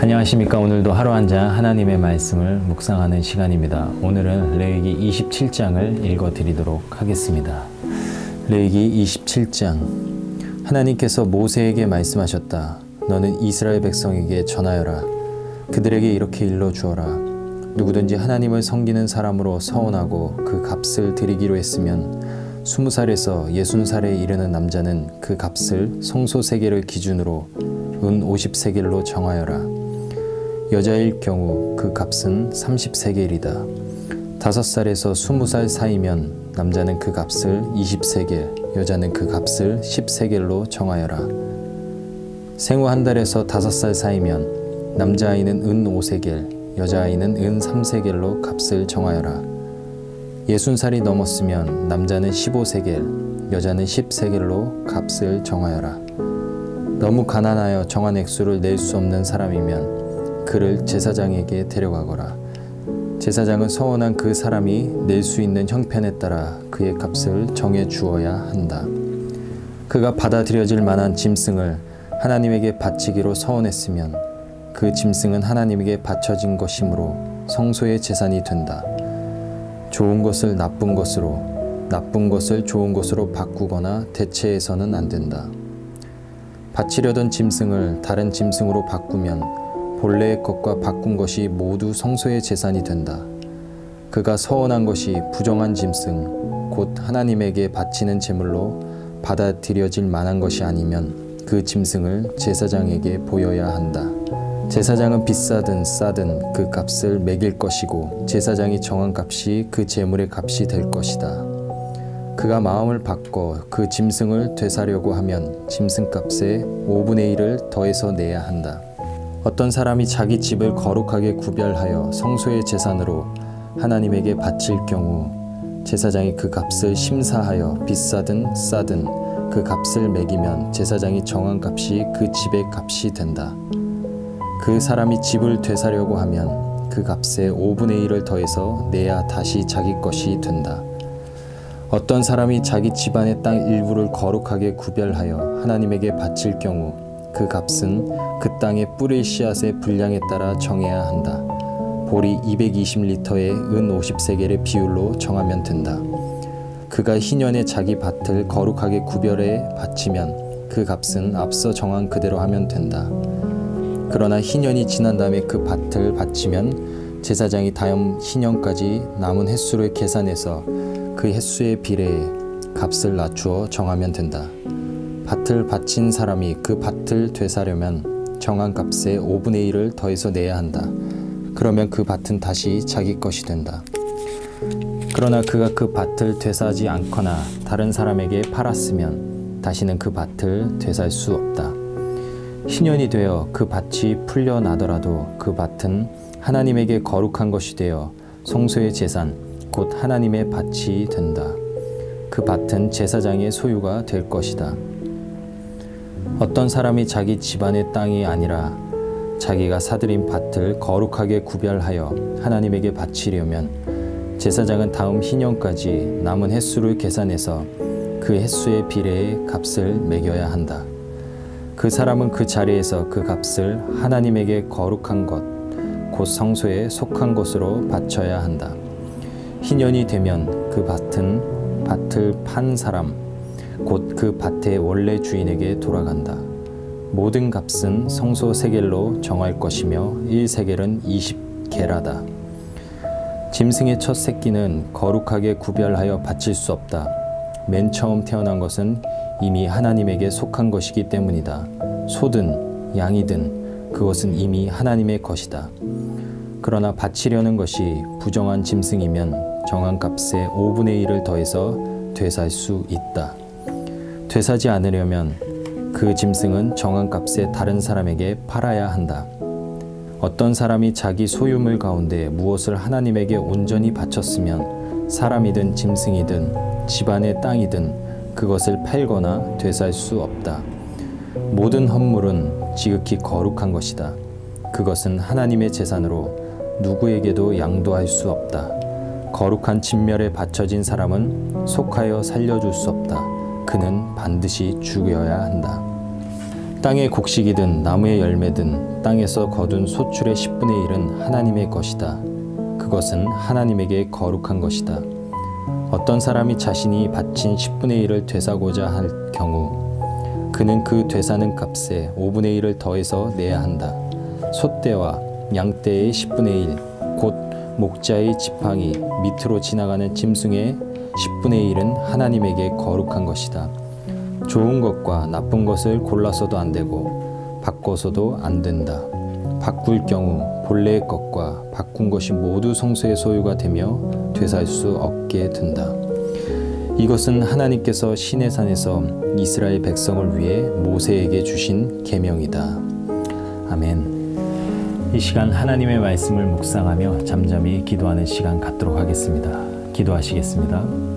안녕하십니까. 오늘도 하루 한 장 하나님의 말씀을 묵상하는 시간입니다. 오늘은 레위기 27장을 읽어드리도록 하겠습니다. 레위기 27장. 하나님께서 모세에게 말씀하셨다. 너는 이스라엘 백성에게 전하여라. 그들에게 이렇게 일러주어라. 누구든지 하나님을 섬기는 사람으로 서원하고 그 값을 드리기로 했으면 20살에서 60살에 이르는 남자는 그 값을 성소세겔을 기준으로 은 50세겔로 정하여라. 여자일 경우 그 값은 30세겔이다. 5살에서 20살 사이면 남자는 그 값을 20세겔, 여자는 그 값을 10세겔로 정하여라. 생후 한 달에서 5살 사이면 남자아이는 은 5세겔, 여자아이는 은 3세겔로 값을 정하여라. 60살이 넘었으면 남자는 15세겔, 여자는 10세겔로 값을 정하여라. 너무 가난하여 정한 액수를 낼 수 없는 사람이면 그를 제사장에게 데려가거라. 제사장은 서원한 그 사람이 낼 수 있는 형편에 따라 그의 값을 정해 주어야 한다. 그가 받아들여질 만한 짐승을 하나님에게 바치기로 서원했으면 그 짐승은 하나님에게 바쳐진 것이므로 성소의 재산이 된다. 좋은 것을 나쁜 것으로, 나쁜 것을 좋은 것으로 바꾸거나 대체해서는 안 된다. 바치려던 짐승을 다른 짐승으로 바꾸면 본래의 것과 바꾼 것이 모두 성소의 재산이 된다. 그가 서원한 것이 부정한 짐승, 곧 하나님에게 바치는 제물로 받아들여질 만한 것이 아니면 그 짐승을 제사장에게 보여야 한다. 제사장은 비싸든 싸든 그 값을 매길 것이고 제사장이 정한 값이 그 제물의 값이 될 것이다. 그가 마음을 바꿔 그 짐승을 되사려고 하면 짐승값의 5분의 1을 더해서 내야 한다. 어떤 사람이 자기 집을 거룩하게 구별하여 성소의 재산으로 하나님에게 바칠 경우 제사장이 그 값을 심사하여 비싸든 싸든 그 값을 매기면 제사장이 정한 값이 그 집의 값이 된다. 그 사람이 집을 되사려고 하면 그 값의 5분의 1을 더해서 내야 다시 자기 것이 된다. 어떤 사람이 자기 집안의 땅 일부를 거룩하게 구별하여 하나님에게 바칠 경우 그 값은 그 땅의 뿌릴 씨앗의 분량에 따라 정해야 한다. 보리 220리터에 은 50세겔의 비율로 정하면 된다. 그가 희년에 자기 밭을 거룩하게 구별해 바치면 그 값은 앞서 정한 그대로 하면 된다. 그러나 희년이 지난 다음에 그 밭을 바치면 제사장이 다음 희년까지 남은 횟수를 계산해서 그 횟수에 비례해 값을 낮추어 정하면 된다. 밭을 바친 사람이 그 밭을 되사려면 정한 값의 5분의 1을 더해서 내야 한다. 그러면 그 밭은 다시 자기 것이 된다. 그러나 그가 그 밭을 되사지 않거나 다른 사람에게 팔았으면 다시는 그 밭을 되살 수 없다. 희년이 되어 그 밭이 풀려나더라도 그 밭은 하나님에게 거룩한 것이 되어 성소의 재산, 곧 하나님의 밭이 된다. 그 밭은 제사장의 소유가 될 것이다. 어떤 사람이 자기 집안의 땅이 아니라 자기가 사들인 밭을 거룩하게 구별하여 하나님에게 바치려면 제사장은 다음 희년까지 남은 횟수를 계산해서 그 횟수에 비례해 값을 매겨야 한다. 그 사람은 그 자리에서 그 값을 하나님에게 거룩한 것, 곧 성소에 속한 것으로 바쳐야 한다. 희년이 되면 그 밭은 밭을 판 사람, 곧 그 밭의 원래 주인에게 돌아간다. 모든 값은 성소 세겔로 정할 것이며 1세겔은 20게라다. 짐승의 첫 새끼는 거룩하게 구별하여 바칠 수 없다. 맨 처음 태어난 것은 이미 하나님에게 속한 것이기 때문이다. 소든 양이든 그것은 이미 하나님의 것이다. 그러나 바치려는 것이 부정한 짐승이면 정한 값의 5분의 1을 더해서 되살 수 있다. 되사지 않으려면 그 짐승은 정한 값에 다른 사람에게 팔아야 한다. 어떤 사람이 자기 소유물 가운데 무엇을 하나님에게 온전히 바쳤으면 사람이든 짐승이든 집안의 땅이든 그것을 팔거나 되살 수 없다. 모든 헌물은 지극히 거룩한 것이다. 그것은 하나님의 재산으로 누구에게도 양도할 수 없다. 거룩한 진멸에 바쳐진 사람은 속하여 살려줄 수 없다. 그는 반드시 죽여야 한다. 땅의 곡식이든 나무의 열매든 땅에서 거둔 소출의 10분의 1은 하나님의 것이다. 그것은 하나님에게 거룩한 것이다. 어떤 사람이 자신이 바친 10분의 1을 되사고자 할 경우 그는 그 되사는 값에 5분의 1을 더해서 내야 한다. 소떼와 양떼의 10분의 1, 곧 목자의 지팡이 밑으로 지나가는 짐승의 10분의 1은 하나님에게 거룩한 것이다. 좋은 것과 나쁜 것을 골라서도 안 되고 바꿔서도 안 된다. 바꿀 경우 본래의 것과 바꾼 것이 모두 성소의 소유가 되며 되살 수 없게 된다. 이것은 하나님께서 시내산에서 이스라엘 백성을 위해 모세에게 주신 계명이다. 아멘. 이 시간 하나님의 말씀을 묵상하며 잠잠히 기도하는 시간 갖도록 하겠습니다. 기도하시겠습니다.